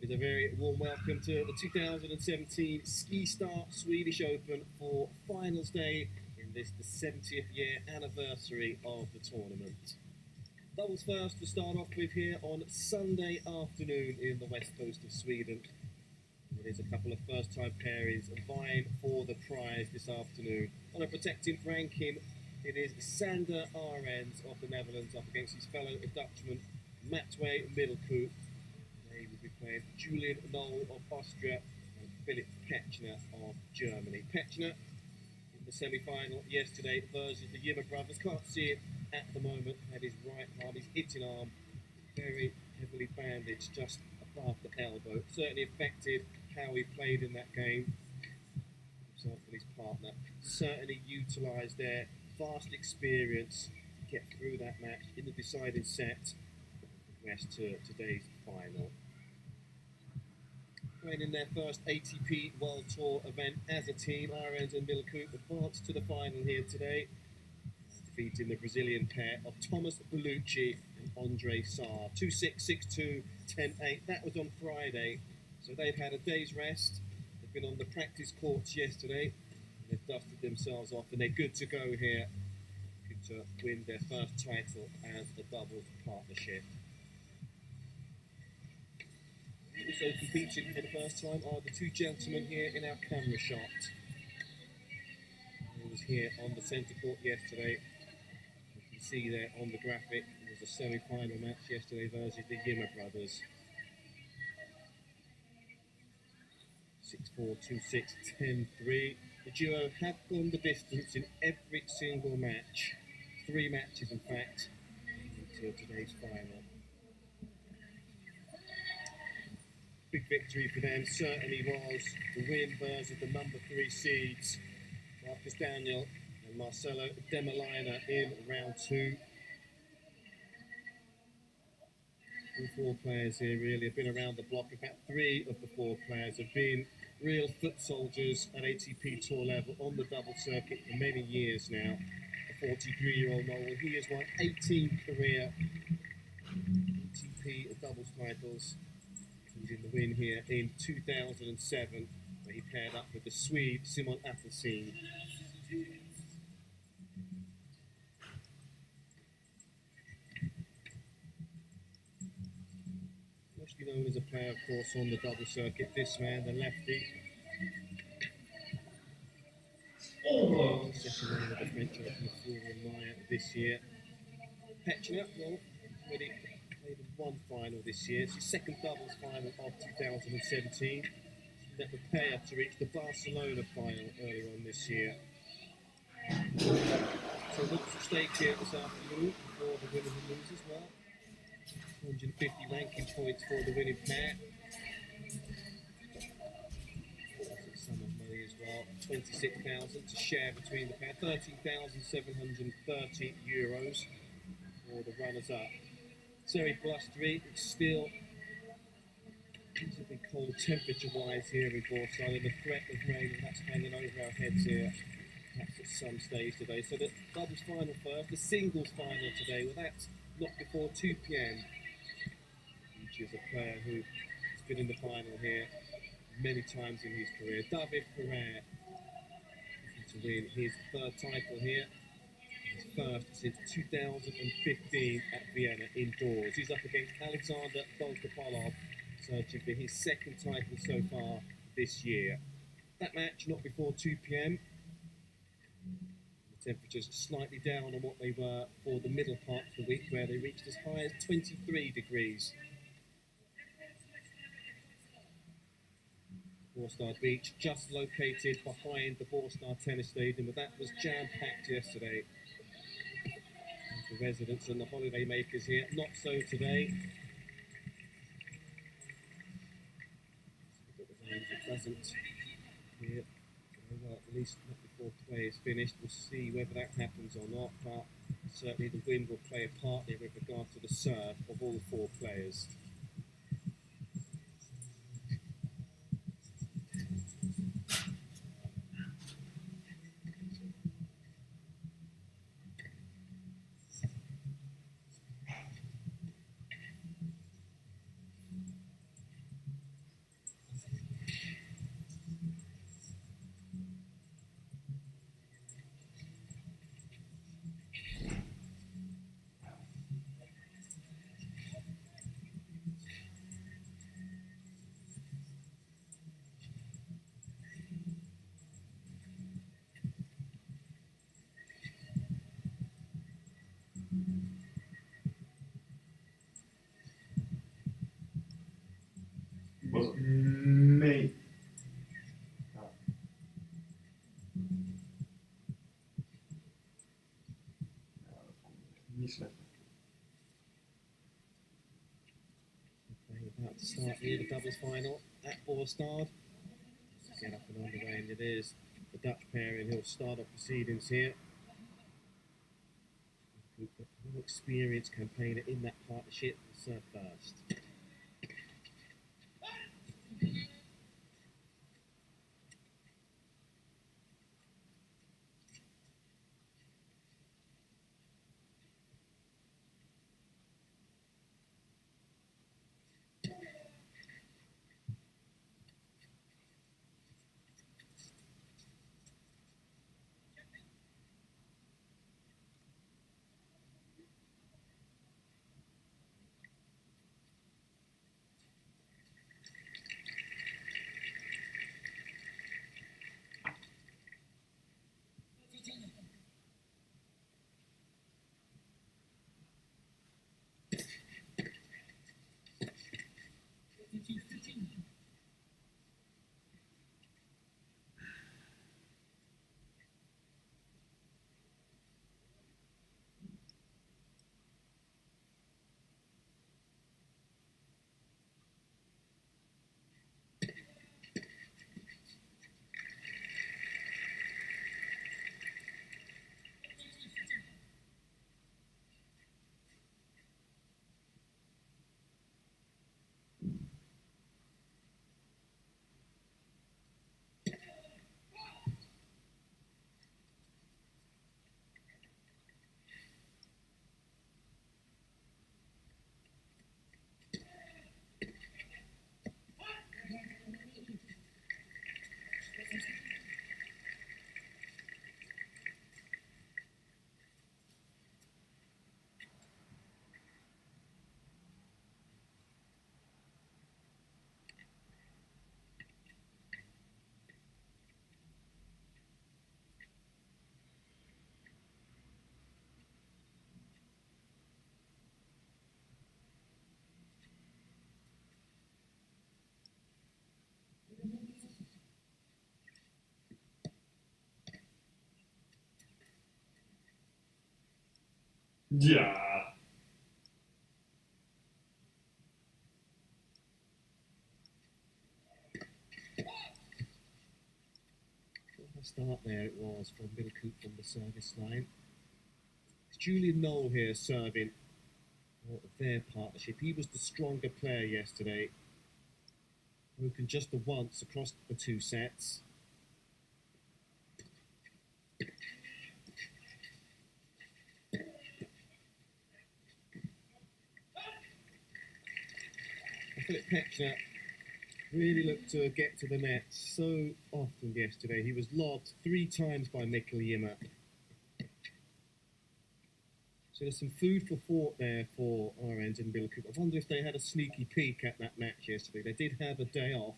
It is a very warm welcome to the 2017 Ski Star Swedish Open for finals day in this, the 70th year anniversary of the tournament. Doubles first to start off with here on Sunday afternoon in the west coast of Sweden. It is a couple of first-time pairings vying for the prize this afternoon. On a protected ranking, it is Sander Arends of the Netherlands up against his fellow Dutchman Matway Middelkoop. They will be playing Julian Knowle of Austria and Philip Petzschner of Germany. Petzschner in the semi-final yesterday versus the Ymer brothers. Can't see it at the moment. Had his right arm, his hitting arm, very heavily bandaged just above the elbow. Certainly affected how he played in that game. Himself and his partner certainly utilised their vast experience to get through that match in the deciding set. Progress to today's final. Playing in their first ATP World Tour event as a team, Arends and Middelkoop advanced to the final here today, defeating the Brazilian pair of Thomas Bellucci and Andre Sarr. 2-6, 6-2, 10-8. That was on Friday, so they've had a day's rest. They've been on the practice courts yesterday. They've dusted themselves off and they're good to go here, good to win their first title as a doubles partnership. Also competing for the first time are the two gentlemen here in our camera shot. He was here on the centre court yesterday. You can see there on the graphic, it was a semi-final match yesterday versus the Ymer brothers. 6-4, 2-6, 10-3. The duo have gone the distance in every single match. 3 matches, in fact, until today's final. Big victory for them certainly was the win versus the number 3 seeds, Marcus Daniel and Marcelo Demoliner in round 2. All 4 players here really have been around the block. In fact, 3 of the 4 players have been real foot soldiers at ATP Tour level on the double circuit for many years now. The 43-year-old Knowle, he has won 18 career ATP doubles titles. He's in the win here in 2007, where he paired up with the Swede Simon Appelsin. Mostly known as a player, of course, on the double circuit. This man, the lefty. Second one of the French Open Florian Mayer this year. Petzschner, well, already played in 1 final this year. It's his second doubles final of 2017. He led the pair to reach the Barcelona final earlier on this year. So lots at stake here this afternoon for the winners and losers. Well, 150 ranking points for the winning pair. That's a sum of money as well. 26,000 to share between the pair. 13,730 euros for the runners-up. It's very blustery. It's still reasonably cold temperature-wise here in Bastad, and the threat of rain that's hanging over our heads here, perhaps at some stage today. So the doubles final first, the singles final today. Well, that's not before 2 p.m. Which is a player who has been in the final here many times in his career. David Ferrer to win his third title here. His first since 2015 at Vienna indoors. He's up against Alexander Dolgopolov, searching for his second title so far this year. That match not before 2 p.m. The temperatures slightly down on what they were for the middle part of the week, where they reached as high as 23 degrees. Bastad Beach, just located behind the Bastad Tennis Stadium, but that was jam-packed yesterday. The residents and the holiday makers here, not so today. It doesn't here, well, at least not before play is finished. We'll see whether that happens or not, but certainly the wind will play a part here with regard to the serve of all four players. Nee. Niet slecht. About to start here the doubles final at Bastad. Get up and underway, and it is the Dutch pairing who'll start off proceedings here. An experienced campaigner in that partnership, serve first. Ja. What a start there it was from Middelkoop from the service line. It's Julian Knowle here serving for their partnership. He was the stronger player yesterday. Broken just the once across the two sets. Petzschner really looked to get to the net so often yesterday. He was lobbed 3 times by Knowle. So there's some food for thought there for Arends and Middelkoop. I wonder if they had a sneaky peek at that match yesterday. They did have a day off.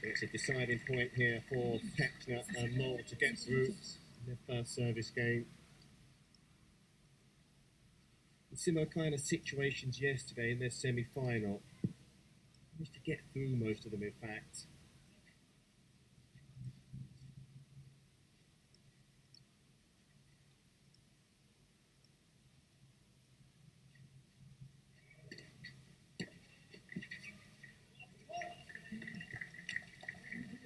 So it's a deciding point here for Petzschner and Knowle to get through in their first service game. In similar kind of situations yesterday in their semi-final. Managed to get through most of them, in fact.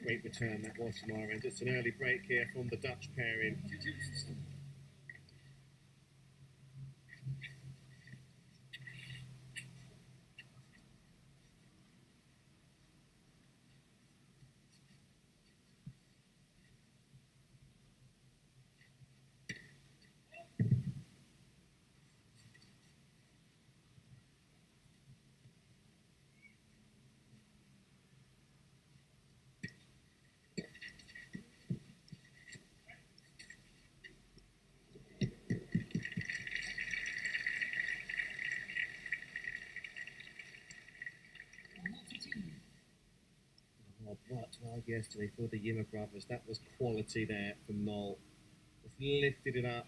Great return that was from Arends. It's an early break here from the Dutch pairing. Worked well yesterday for the Yimmer brothers. That was quality there from Knowle. Just lifted it up,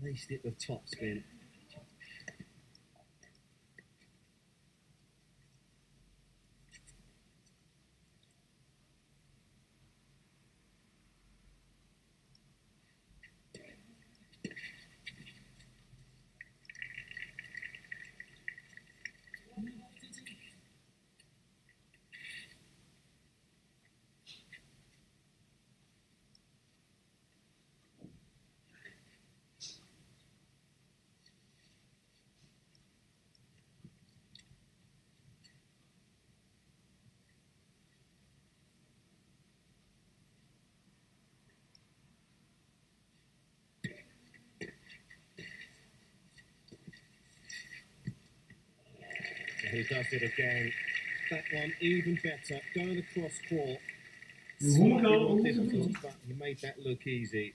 laced it with topspin. He does it again. That one even better. Going across court. Hoe Slightly moet more dat difficult, doen? but he made that look easy.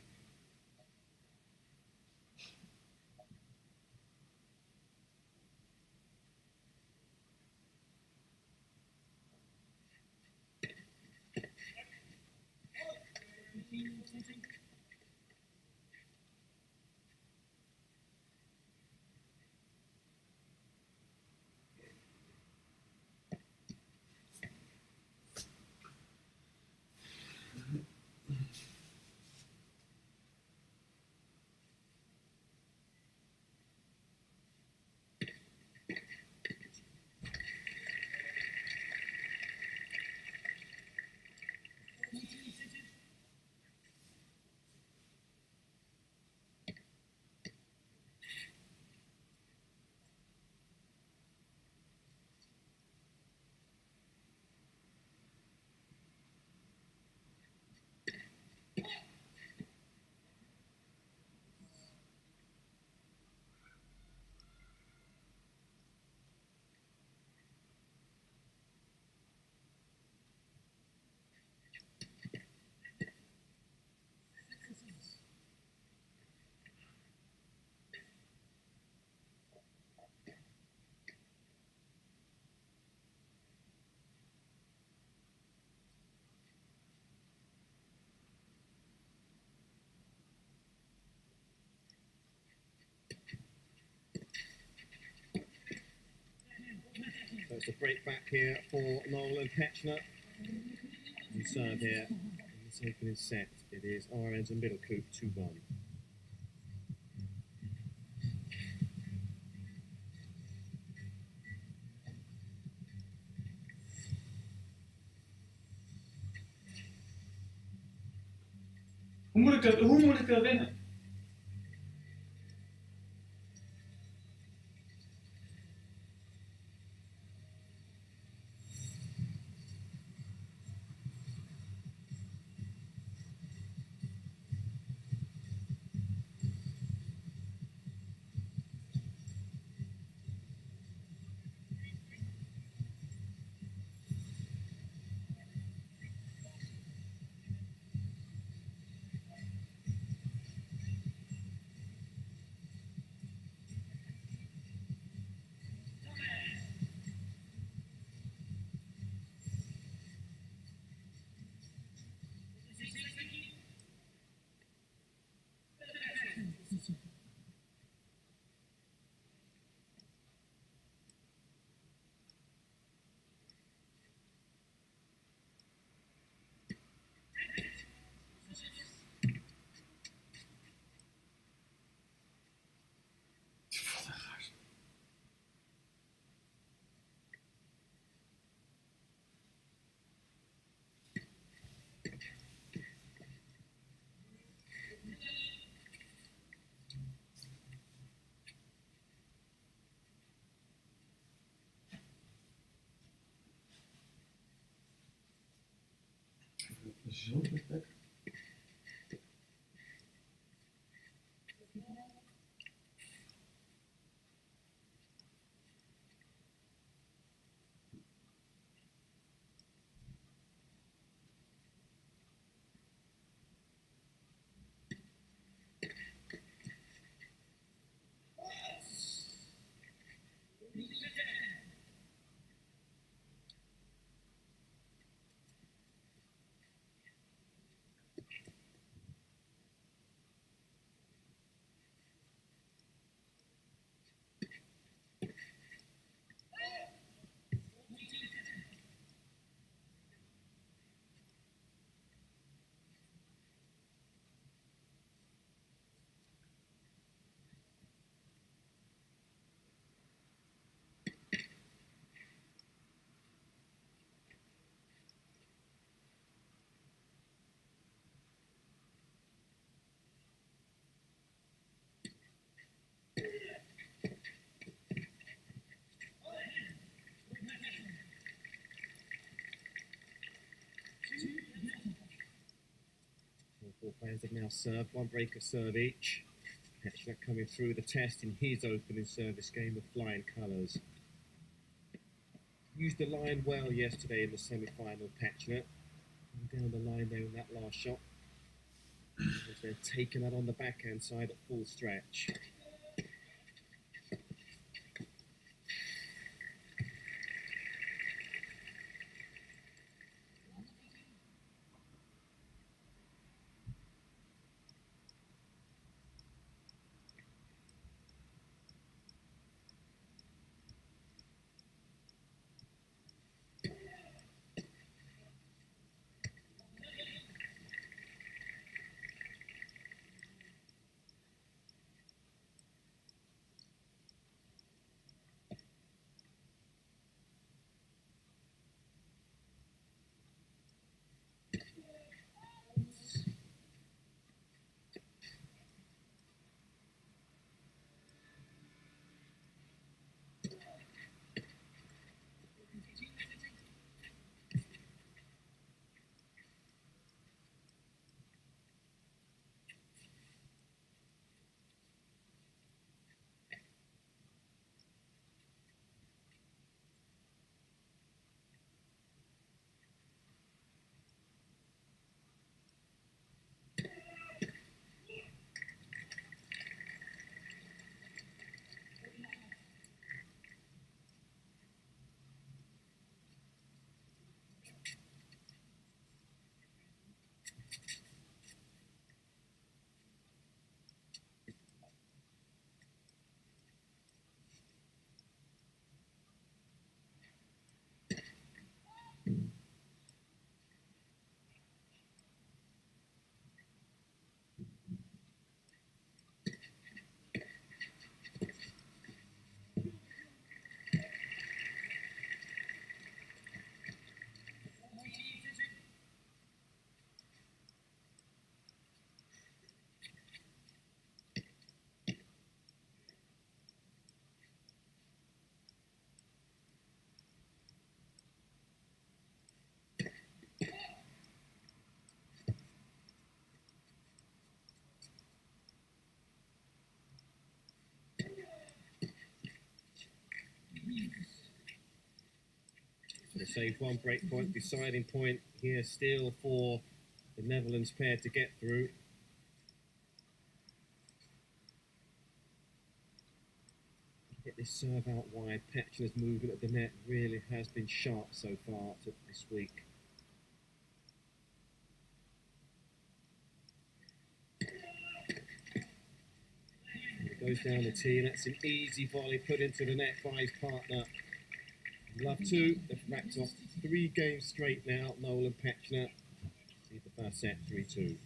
So it's a break back here for Knowle and Petzschner. And serve here in this opening set. It is Arends and Middelkoop 2-1. Hoe moet ik dat winnen? Zo perfect. Four players have now served, one break of serve each. Petzschner coming through the test in his opening service game with flying colours. used the line well yesterday in the semi-final, Petzschner. Down the line there in that last shot. They're taking that on the backhand side at full stretch. So save one break point, deciding point here still for the Netherlands pair to get through. Get this serve out wide. Petzschner's movement at the net really has been sharp so far this week. And it goes down the tee, and that's an easy volley put into the net by his partner. Love two. They've racked off 3 games straight now, Knowle and Petzschner. See the first set 3-2.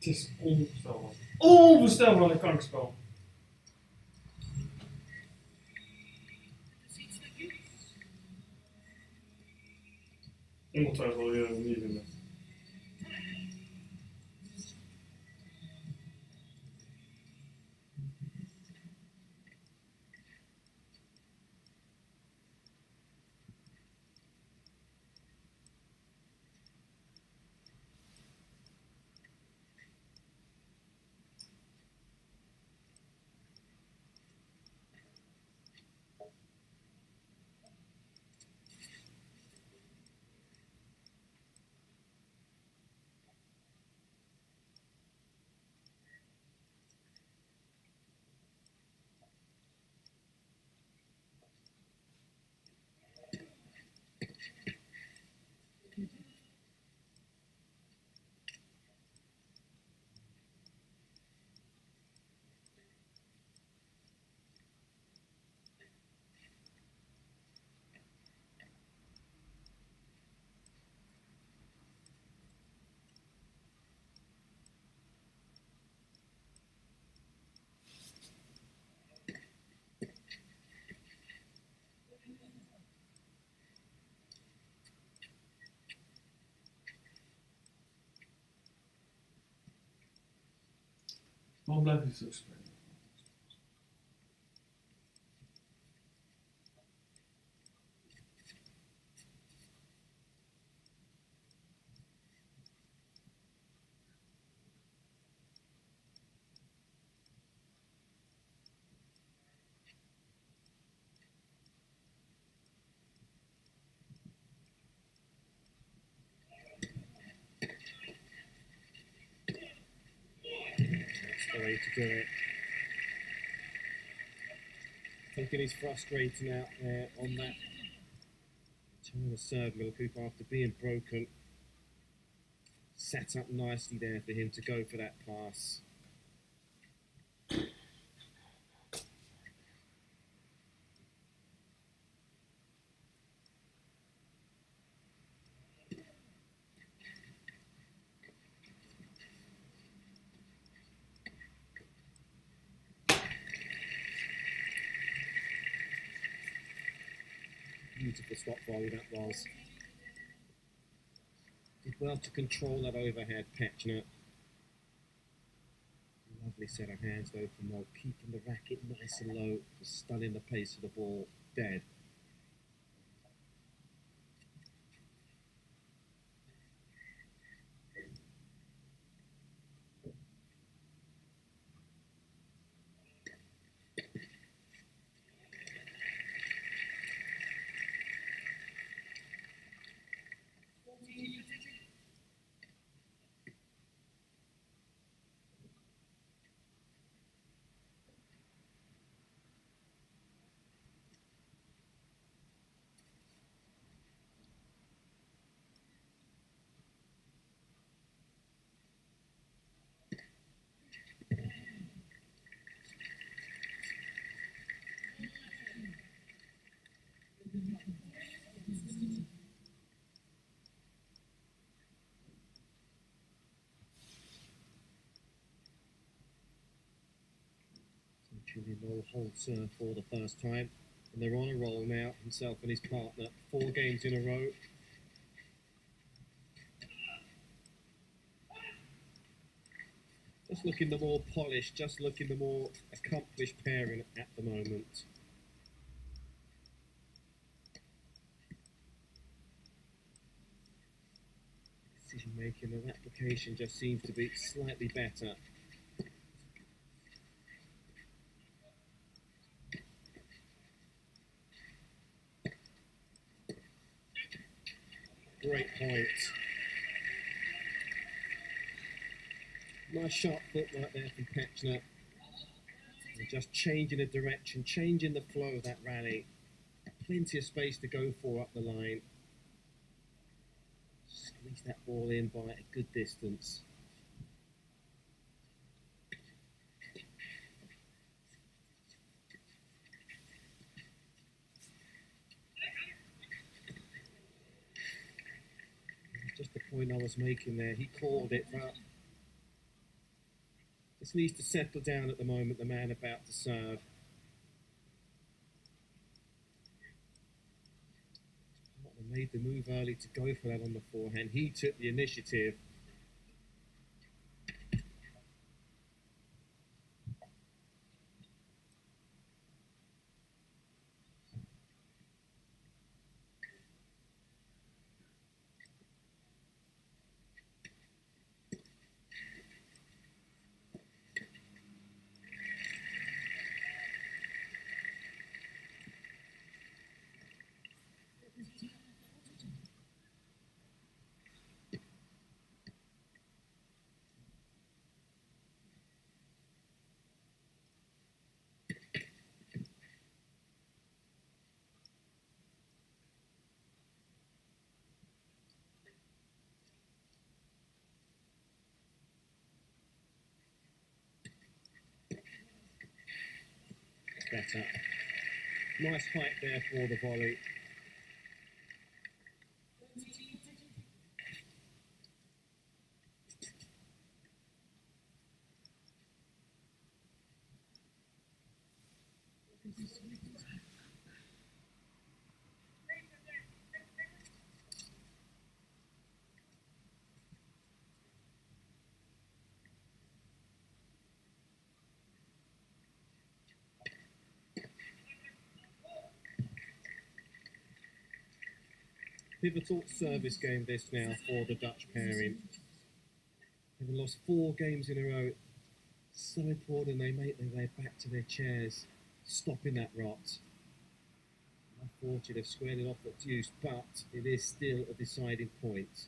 Het is onvoorstelbaar. Onvoorstelbaar een kankspel. Ongetwijfeld wel weer niet vinden. Waarom blijf je zo spelen? That's the way to do it. Thinking he's frustrating out there on that turn of serve. Middelkoop, after being broken, set up nicely there for him to go for that pass. Beautiful stop volley that was. Did well to control that overhead, Petzschner. Lovely set of hands though from Knowle, keeping the racket nice and low, stunning the pace of the ball dead. Knowle holds serve for the first time, and they're on a roll now, himself and his partner, 4 games in a row. Just looking the more polished, just looking the more accomplished pairing at the moment. Decision making and application just seems to be slightly better. Great point. Nice sharp footwork there from Petzschner. And just changing the direction, changing the flow of that rally. Plenty of space to go for up the line. Squeeze that ball in by a good distance. Just the point I was making there. He called it, but just needs to settle down at the moment, the man about to serve. Partner made the move early to go for that on the forehand. He took the initiative. Better. Nice height there for the volley. pivotal service game this now for the Dutch pairing. They've lost 4 games in a row. So important they make their way back to their chairs, stopping that rot. Unfortunately, they've squared it off at deuce, but it is still a deciding point.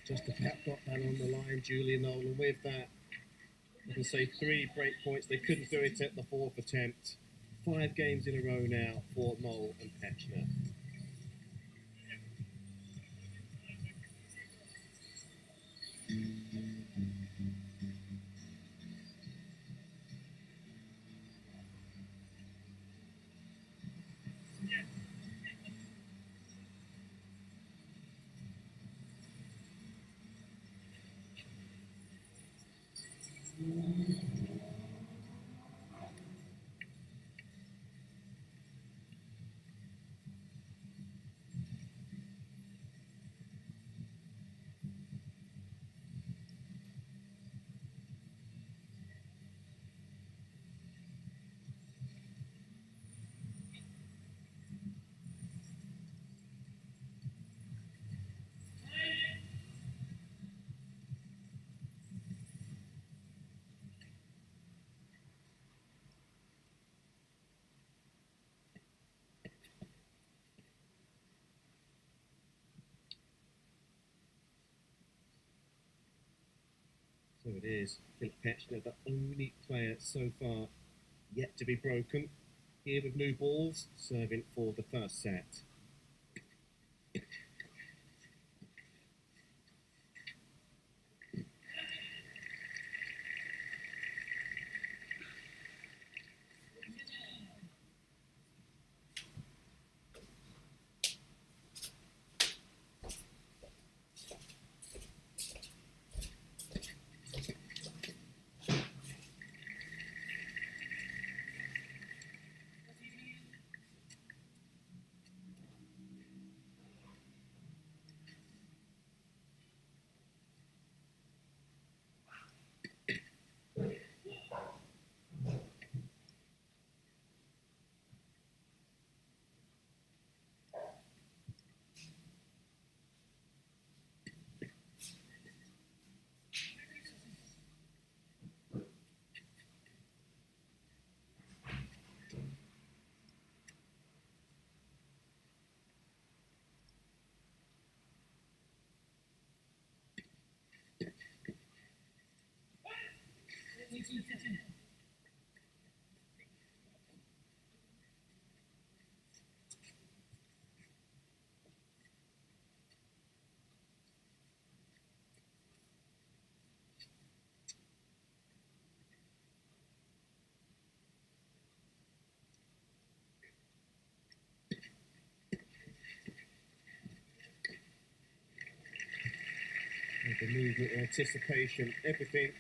Just about got that on the line, Julian Knowle, and with that, I can say 3 break points. They couldn't do it at the 4th attempt. 5 games in a row now for Knowle and Petzschner. So it is Philip Petzschner, the only player so far yet to be broken. Here with new balls, serving for the first set. The movement, anticipation, everything.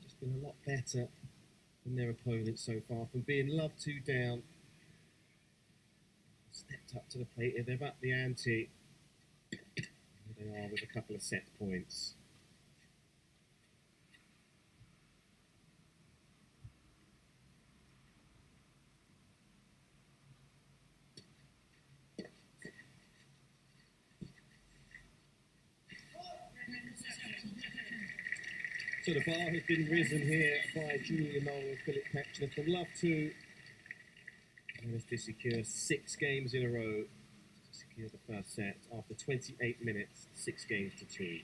Just been a lot better than their opponents so far. From being loved 2 down, stepped up to the plate. They've upped the ante. Here they are with a couple of set points. So the bar has been risen here by Julian Knowle and Philip Petzschner from love 2. Managed to secure 6 games in a row to secure the first set after 28 minutes, 6 games to 2.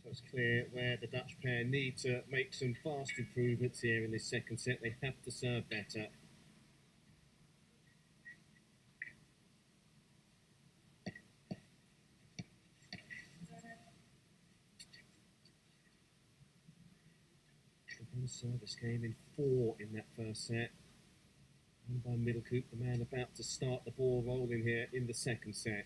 So it's clear where the Dutch pair need to make some fast improvements here in this second set. They have to serve better. The service came in 4 in that first set. And by Middelkoop, the man about to start the ball rolling here in the second set.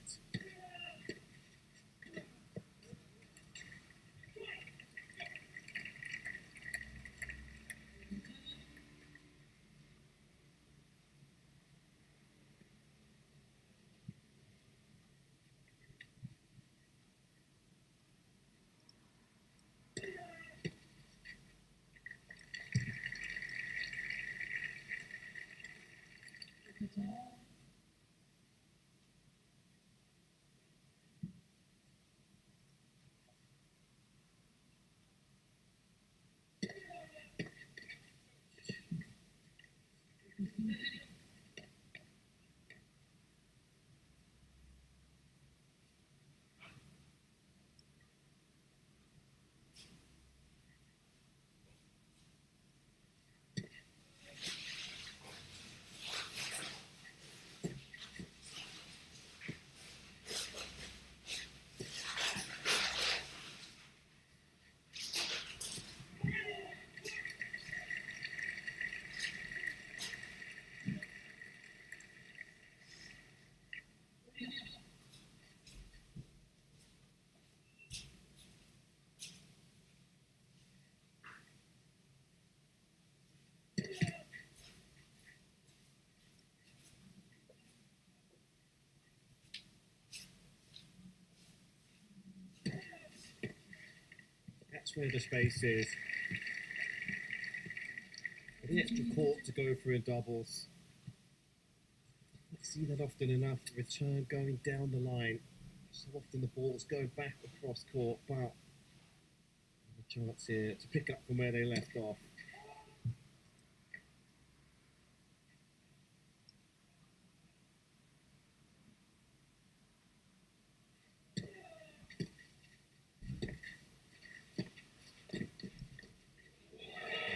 That's where the space is. The extra court to go for in doubles. I see that often enough. The return going down the line. So often the balls go back across court, but a chance here to pick up from where they left off.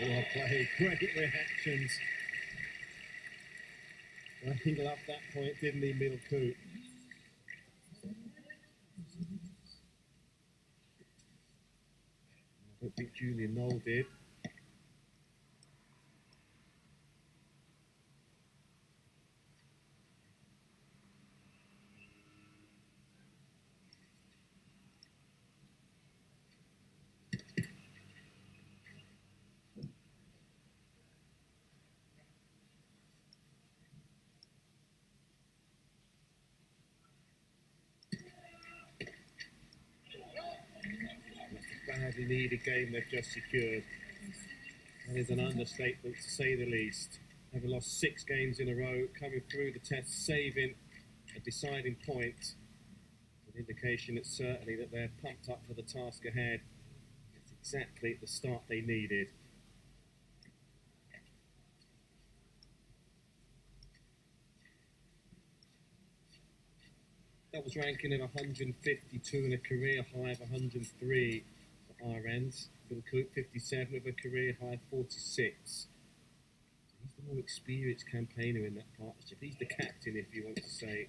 Well played, great reactions. I think he loved that point, didn't he, Middelkoop? I don't think Knowle did. Badly needed game they've just secured. That is an understatement to say the least. They've lost 6 games in a row, coming through the test, saving a deciding point. An indication it's certainly that they're pumped up for the task ahead. It's exactly the start they needed. That was ranking at 152 and a career high of 103 for Arends. Middelkoop 57 with a career high of 46. So he's the more experienced campaigner in that partnership. He's the captain, if you want to say.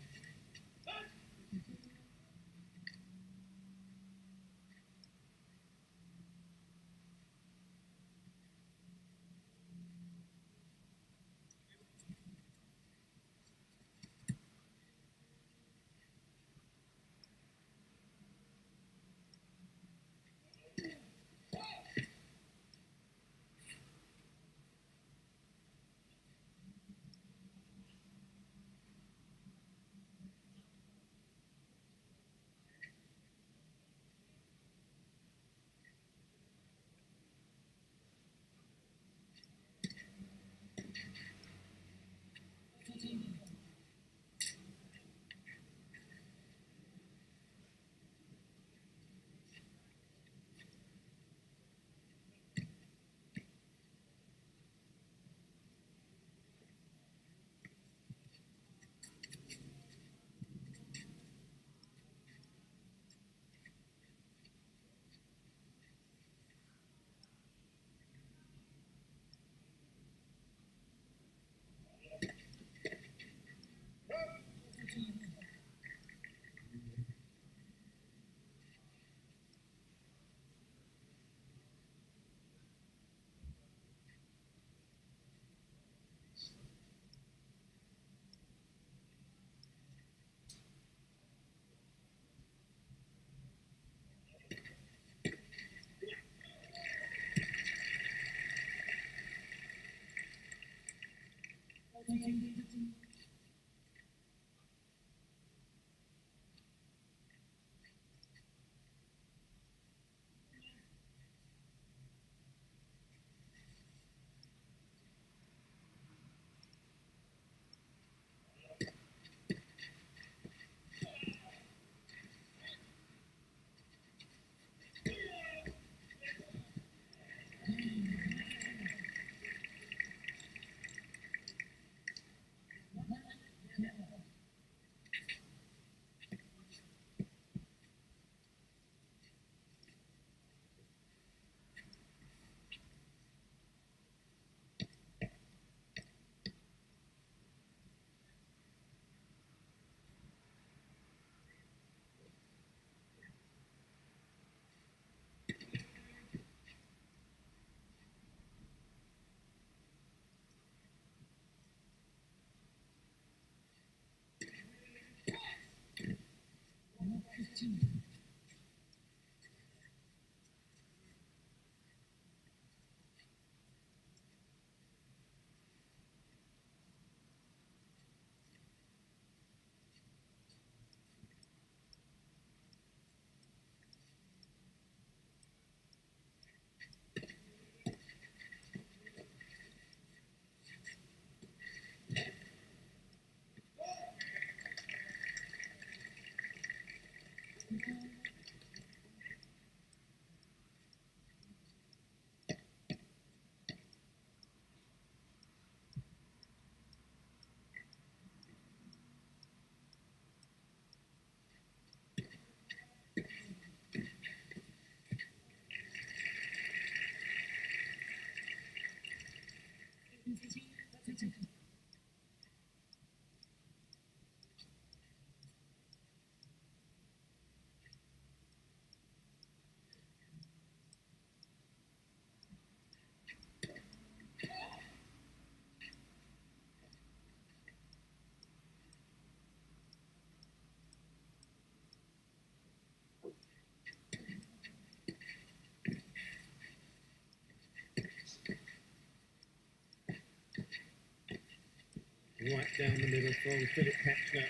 Right down the middle from Philip Petzschner.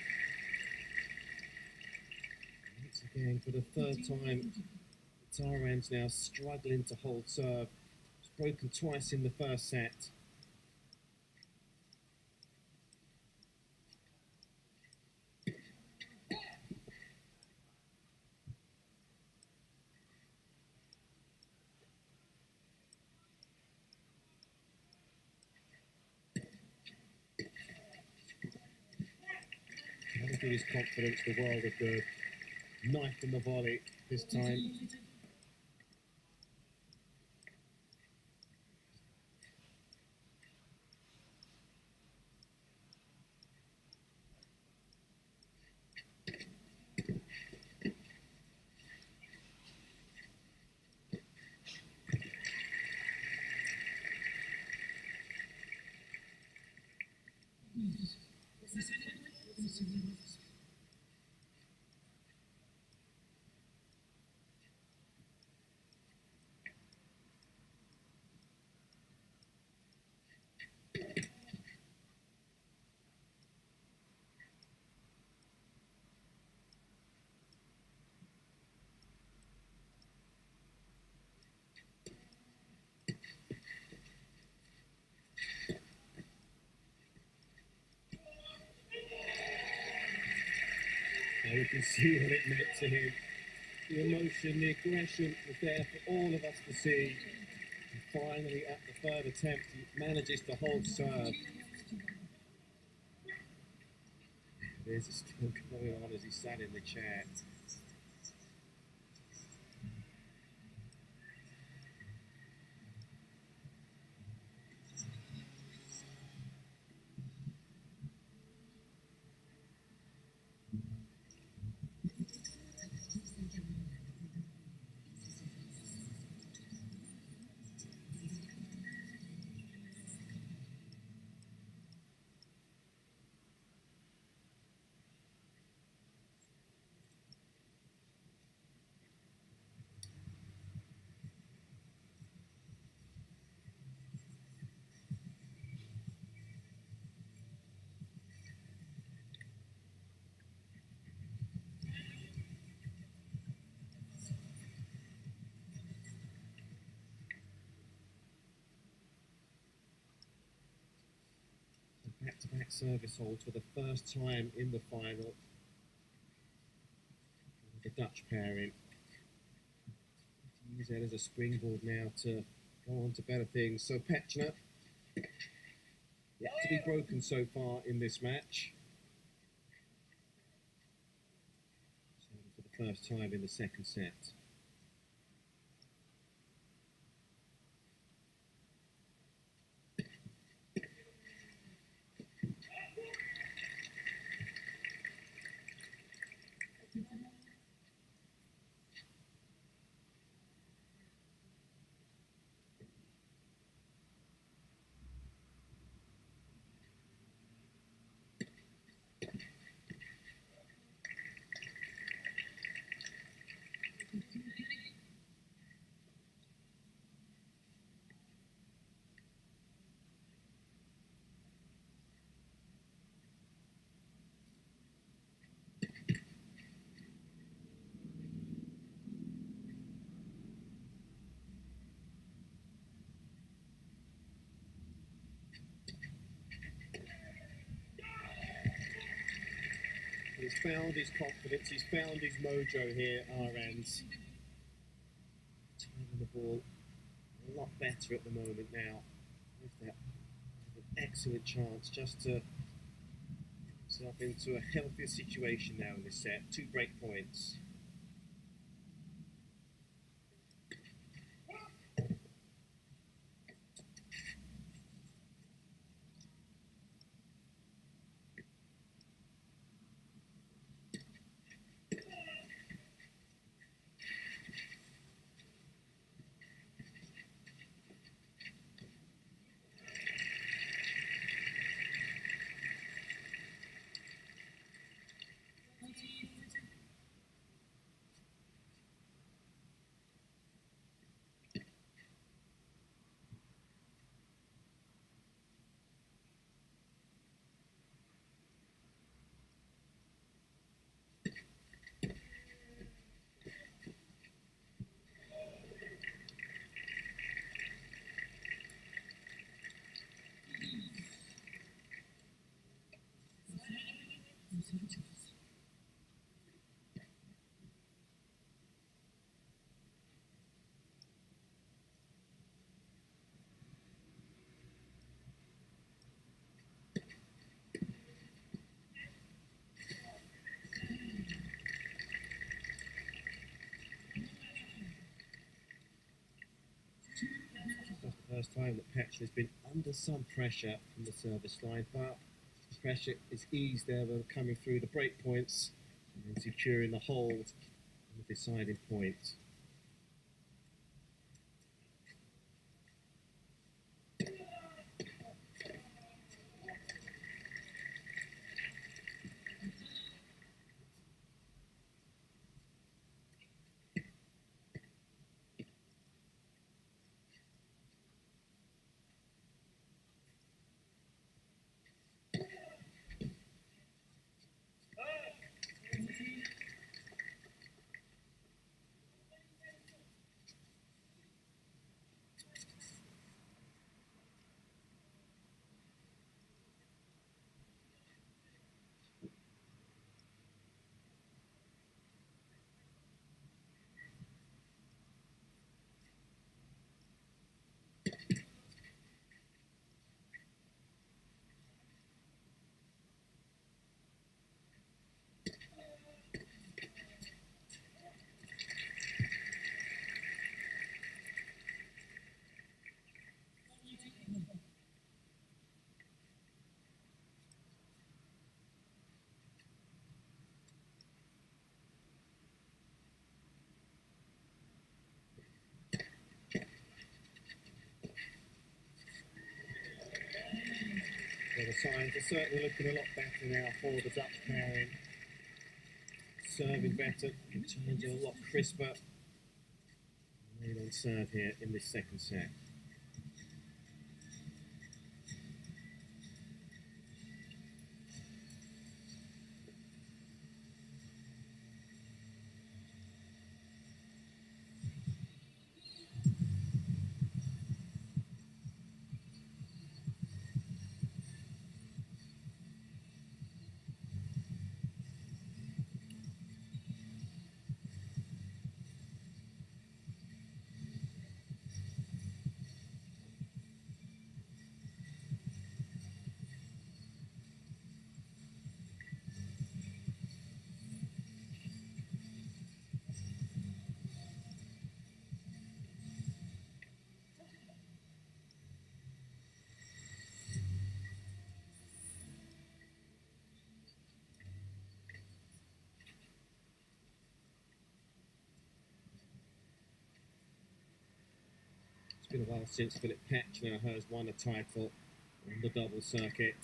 Once again, for the third time, Arends now struggling to hold serve. It's broken twice in the first set. That'll give his confidence the world of good. Knife in the volley this time. Now you can see what it meant to him. The emotion, the aggression was there for all of us to see. And finally, at the third attempt, he manages to hold serve. There's still going on as he sat in the chair. back-to-back service holds for the first time in the final. The Dutch pairing. Use that as a springboard now to go on to better things. So Petzschner, yet to be broken so far in this match. For the first time in the second set. He's found his confidence, he's found his mojo here, Arends. Timing the ball a lot better at the moment now. With that excellent chance just to get himself into a healthier situation now in this set. 2 break points. First time that Petzschner's been under some pressure from the service line, but the pressure is eased there when coming through the break points and securing the hold on the deciding point. Well, the signs are certainly looking a lot better now for the Dutch pairing. Serving better, returns are a lot crisper. Made on serve here in this second set. been a while since Philip Petzschner has won a title on the double circuit.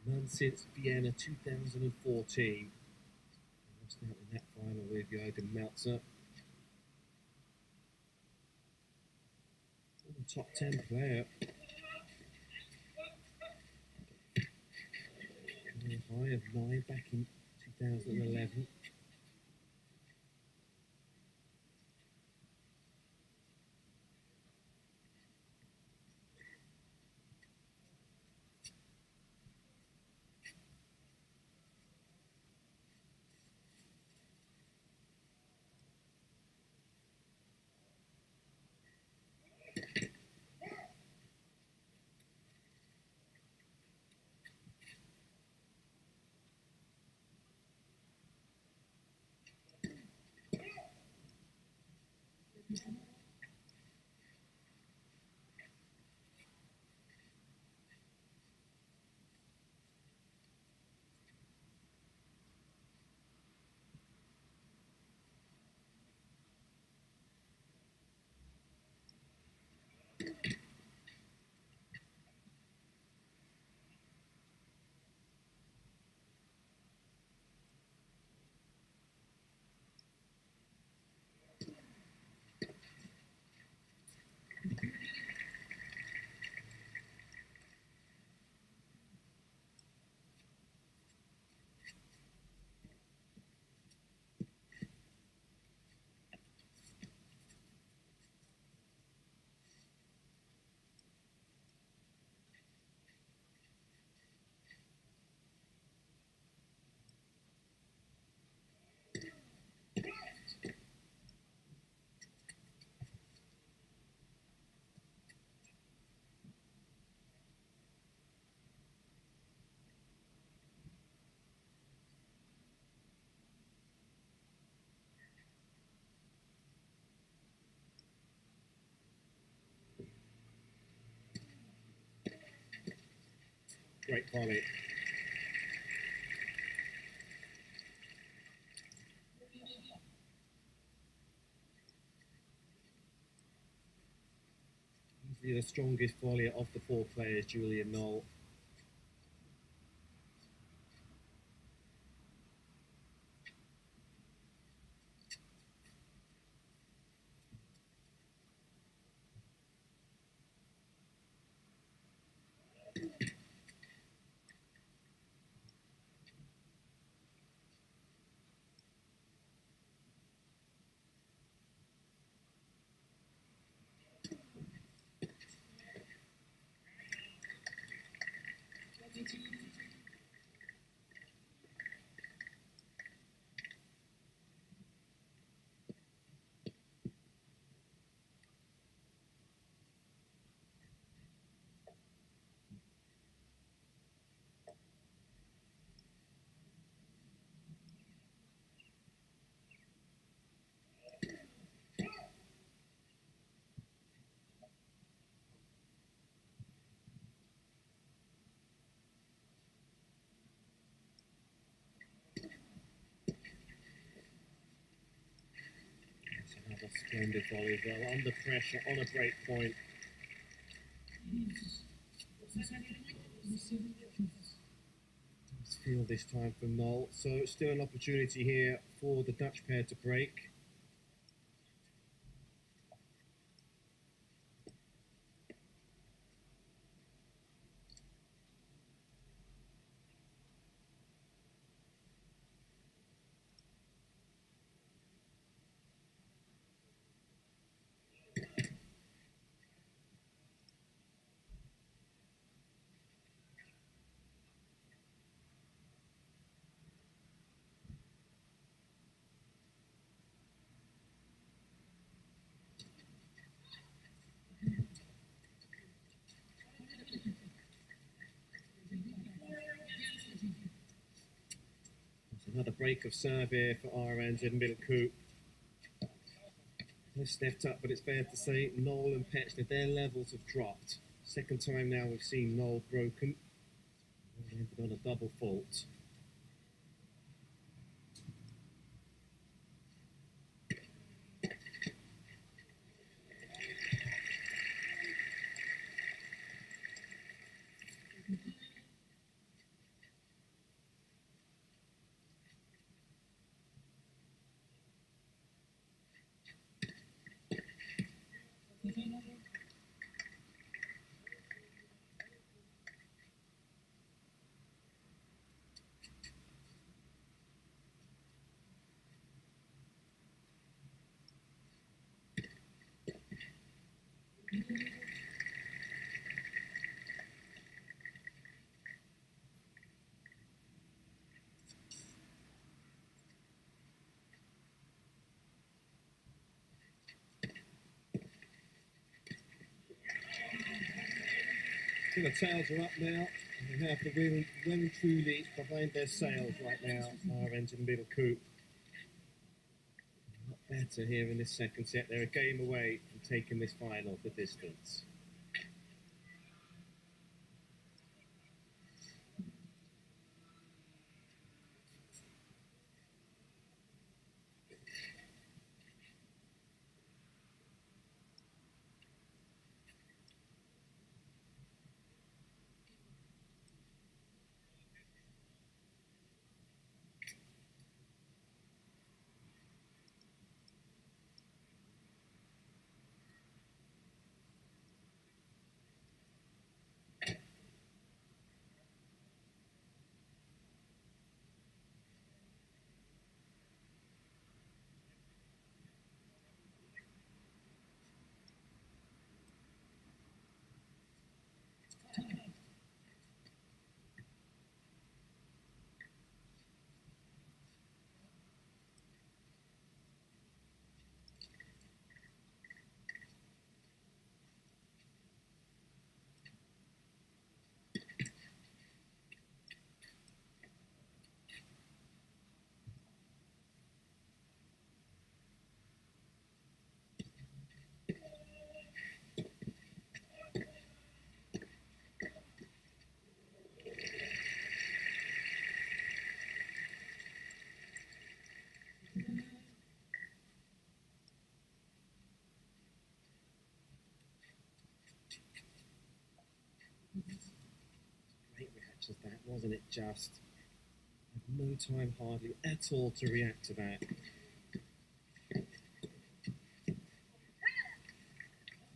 None since Vienna 2014. Lost out in that final with Jürgen Meltzer. Top 10 player. High of 9 back in 2011. Great volley. Easily the strongest volleyer of the 4 players, Julian Knowle. Another splendid volley as well, under pressure, on a break point. Nice field this time from Knowle, so still an opportunity here for the Dutch pair to break. Another break of serve here for Arends in Middelkoop. They've stepped up, but it's fair to say Knowle and Petzschner, their levels have dropped. Second time now we've seen Knowle broken. They ended on a double fault. So the tails are up now. They have the wheel well and truly behind their sails right now. Arends and Middelkoop. Not better here in this second set. They're a game away from taking this final the distance. Great reaction to that, wasn't it just? Had no time hardly at all to react to that.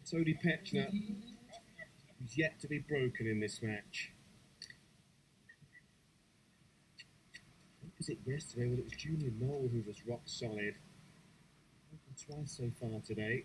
It's only Petzschner who's yet to be broken in this match. What was it yesterday? Well, it was Junior Knowle who was rock solid. Broken twice so far today.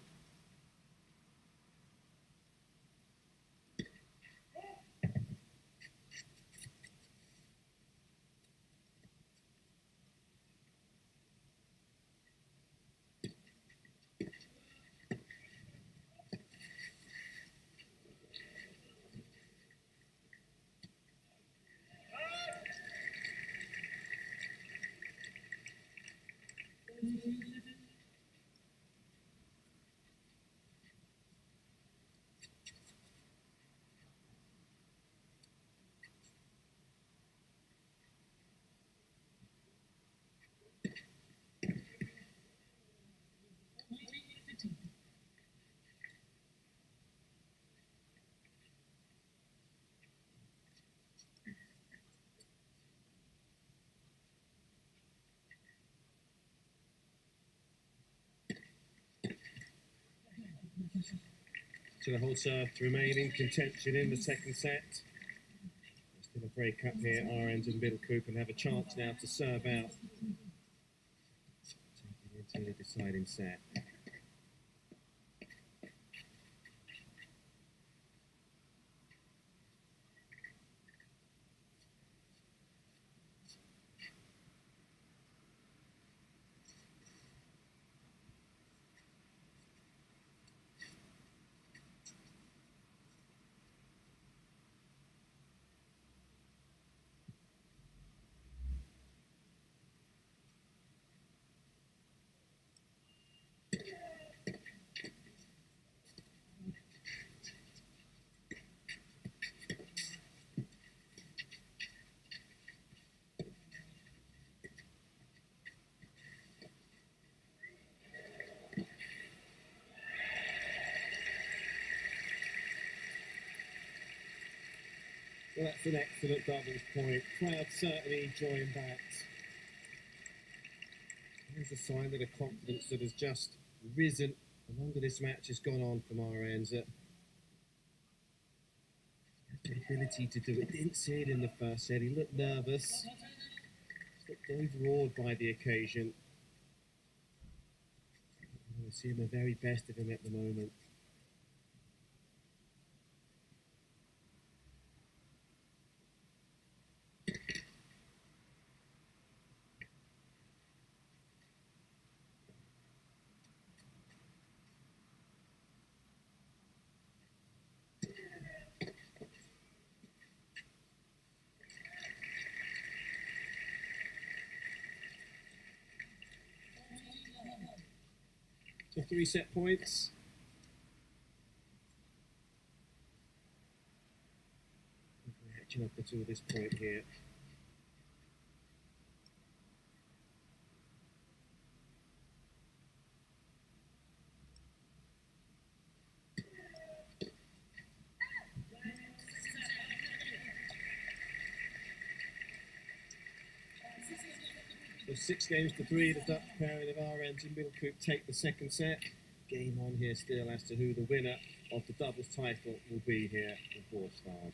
So the whole serve to remain in contention in the second set. There's still a break up here, Arends and Middelkoop, and have a chance now to serve out. Taking into the deciding set. Well, that's an excellent doubles point. Crowd certainly enjoying that. There's a sign that a confidence that has just risen The longer this match has gone on from Arends, the ability to do it. Didn't see it in the first set. He looked nervous. Looked overawed by the occasion. We're seeing the very best of him at the moment. So 3 set points. Reaction up to this point here. So 6-3, the Dutch pairing of Arends and Middelkoop take the second set. Game on here still as to who the winner of the doubles title will be here in Bastad.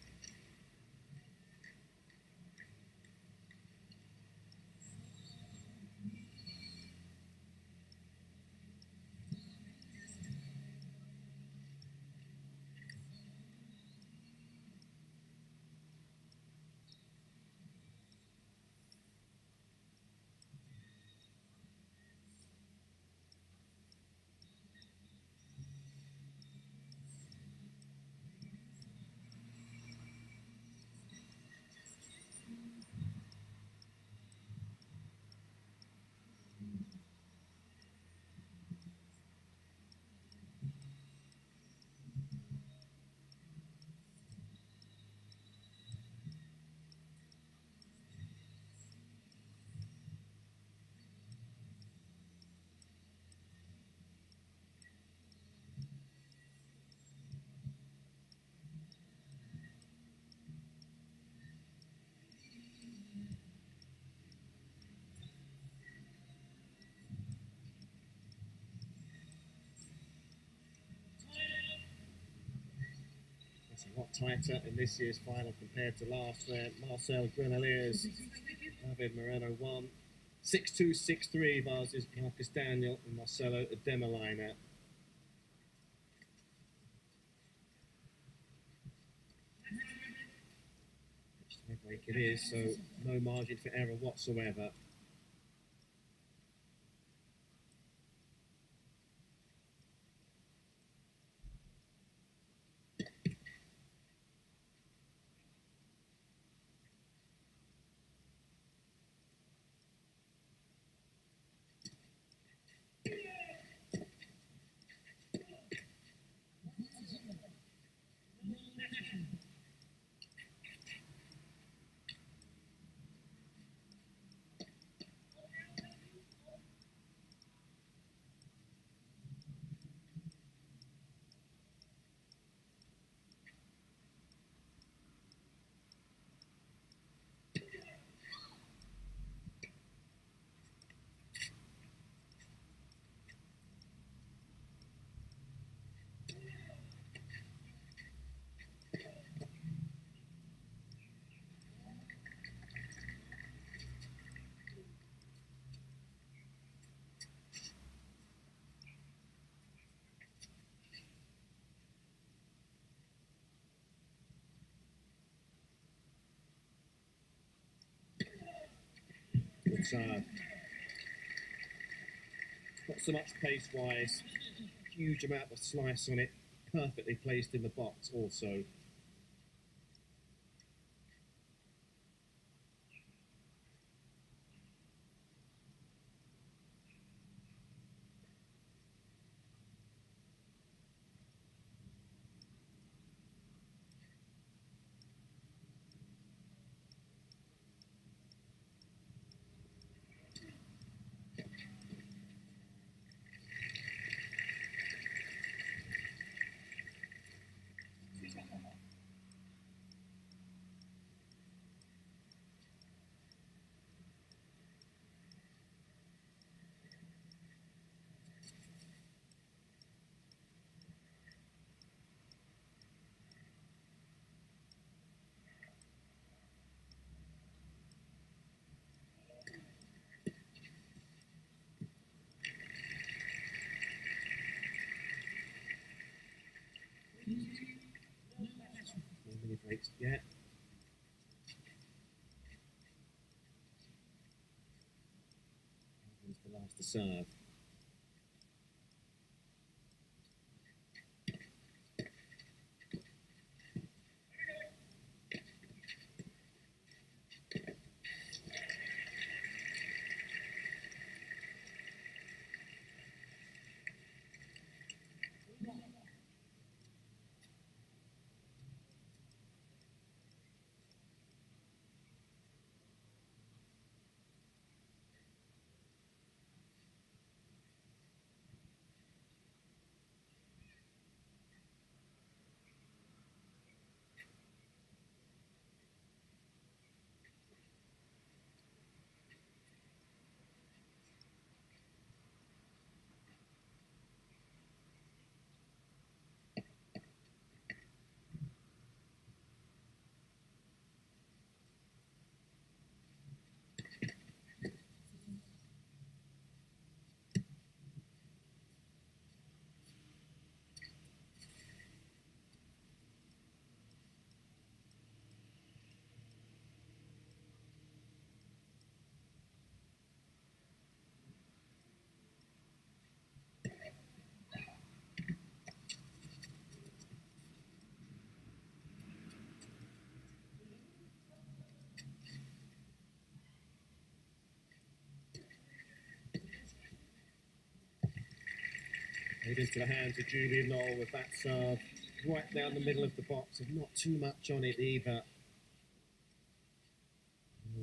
It's a lot tighter in this year's final compared to last, where Marcel Grenadiers, David Moreno won. 6-2, 6-3 versus Marcus Daniel and Marcelo Demeliner. Like it is, so no margin for error whatsoever. It's not so much pace-wise, huge amount of slice on it, perfectly placed in the box also. yet. Arends the last to serve. Played into the hands of Knowle with that serve right down the middle of the box, and not too much on it either.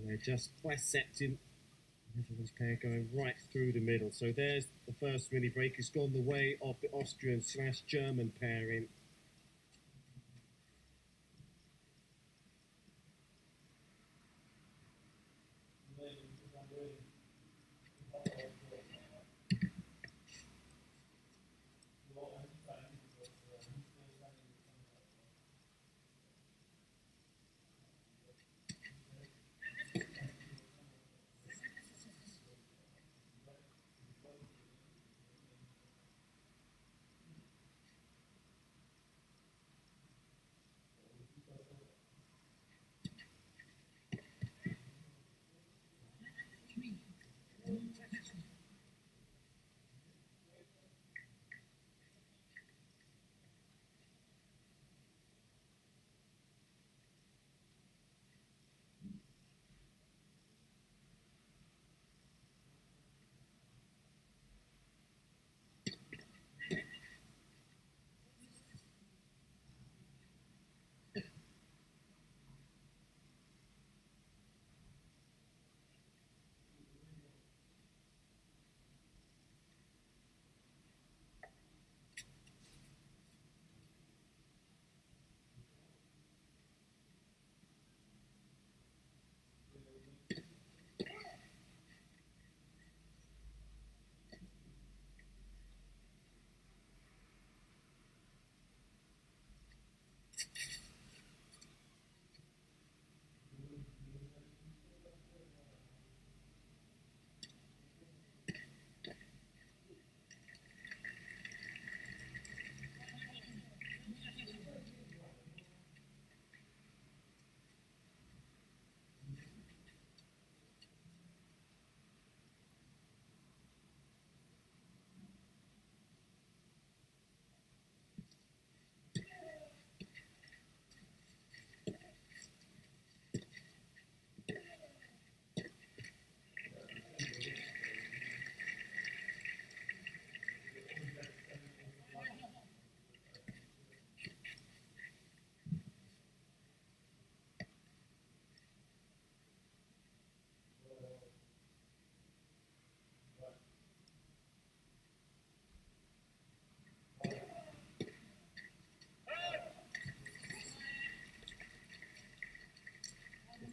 They're just bisecting Netherlands pair going right through the middle. So there's the first mini break. It's gone the way of the Austrian/German pairing.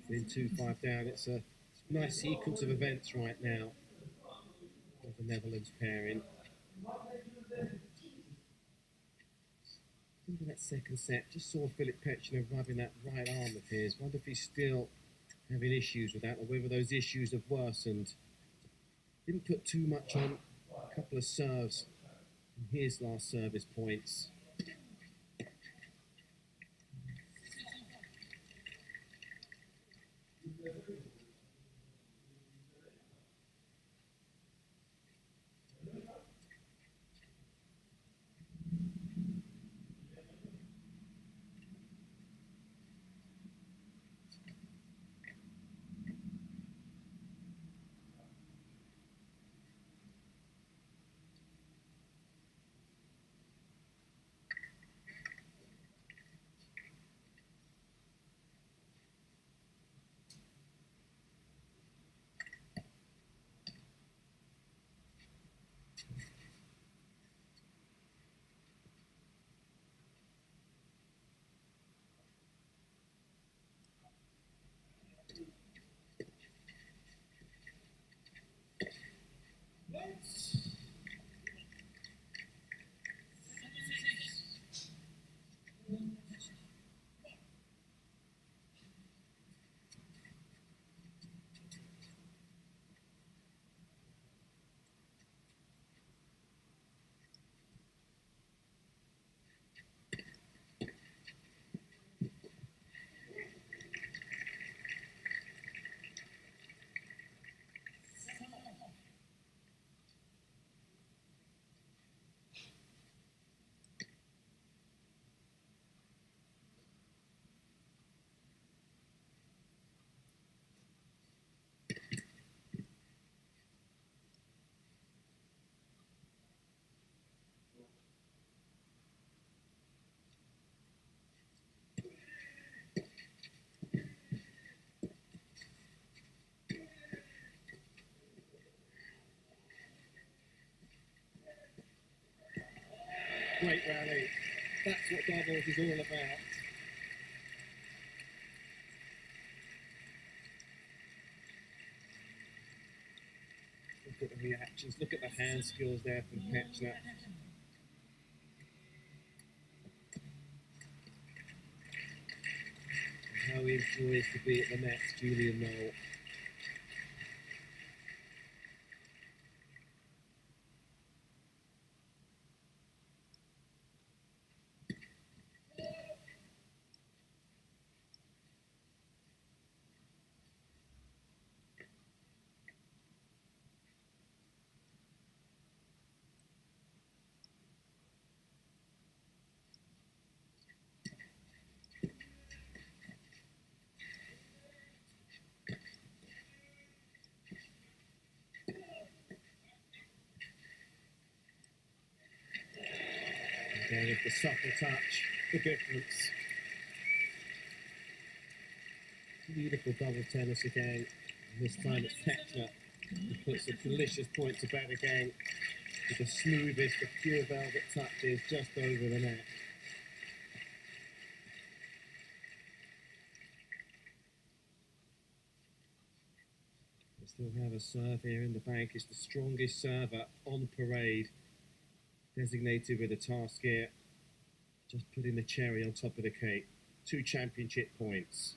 In 2-5 down, it's a nice sequence of events right now with the Netherlands pairing. Into that second set, just saw Philip Petzschner rubbing that right arm of his. Wonder if he's still having issues with that, or whether those issues have worsened. Didn't put too much on, a couple of serves in his last service points. straight rally. That's what doubles is all about. Look at the reactions, look at the hand skills there from Petzschner. And how he enjoys to be at the net, Julian Knowle. Again, with the subtle touch, the difference. Beautiful double tennis again. And this time it's Petzschner who puts a delicious point to bed again with the smoothest, the pure velvet touches just over the net. We still have a serve here in the bank. It's the strongest server on parade. Designated with a task here. Just putting the cherry on top of the cake. 2 championship points.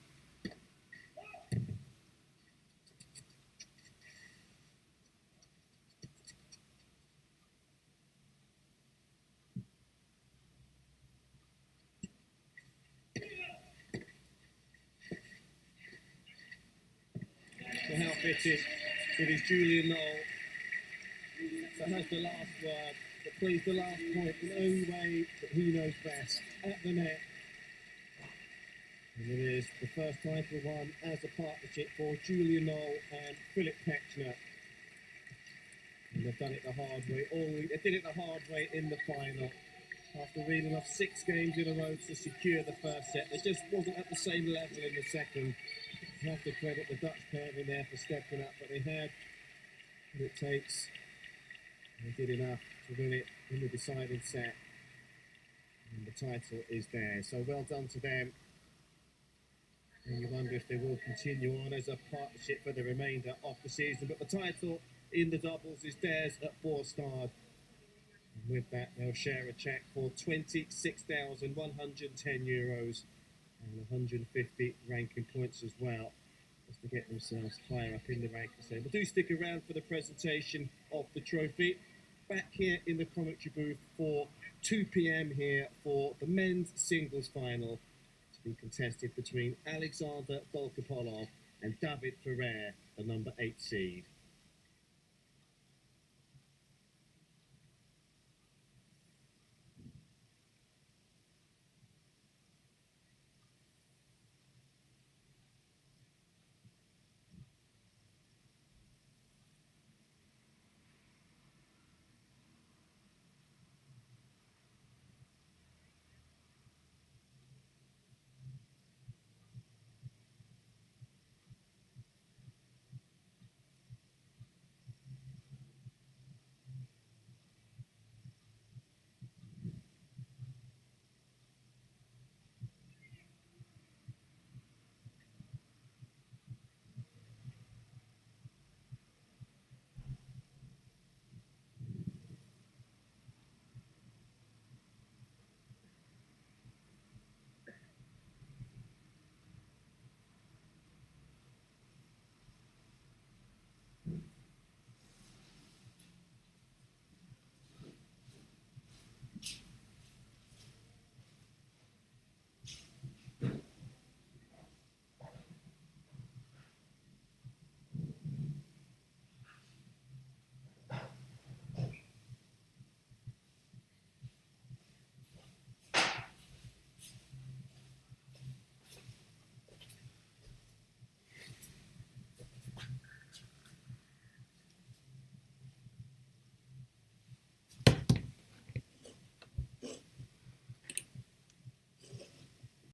So how fitting it is Julian Knowle. So has the last word, but plays the last point in the only way that he knows best, at the net. And it is the first title won as a partnership for Julian Knowle and Philip Petzschner. And they've done it the hard way. They did it the hard way in the final. After reeling off 6 games in a row to secure the first set, they just wasn't at the same level in the second. You have to credit the Dutch pair in there for stepping up, but they had what it takes. They did enough to win it in the deciding set. And the title is there. So well done to them. And you wonder if they will continue on as a partnership for the remainder of the season. But the title in the doubles is theirs at Bastad. And with that, they'll share a cheque for €26,110 and 150 ranking points as well, just to get themselves higher up in the rankings. But do stick around for the presentation of the trophy. Back here in the commentary booth for 2 p.m. here for the men's singles final to be contested between Alexander Dolgopolov and David Ferrer, the number 8 seed.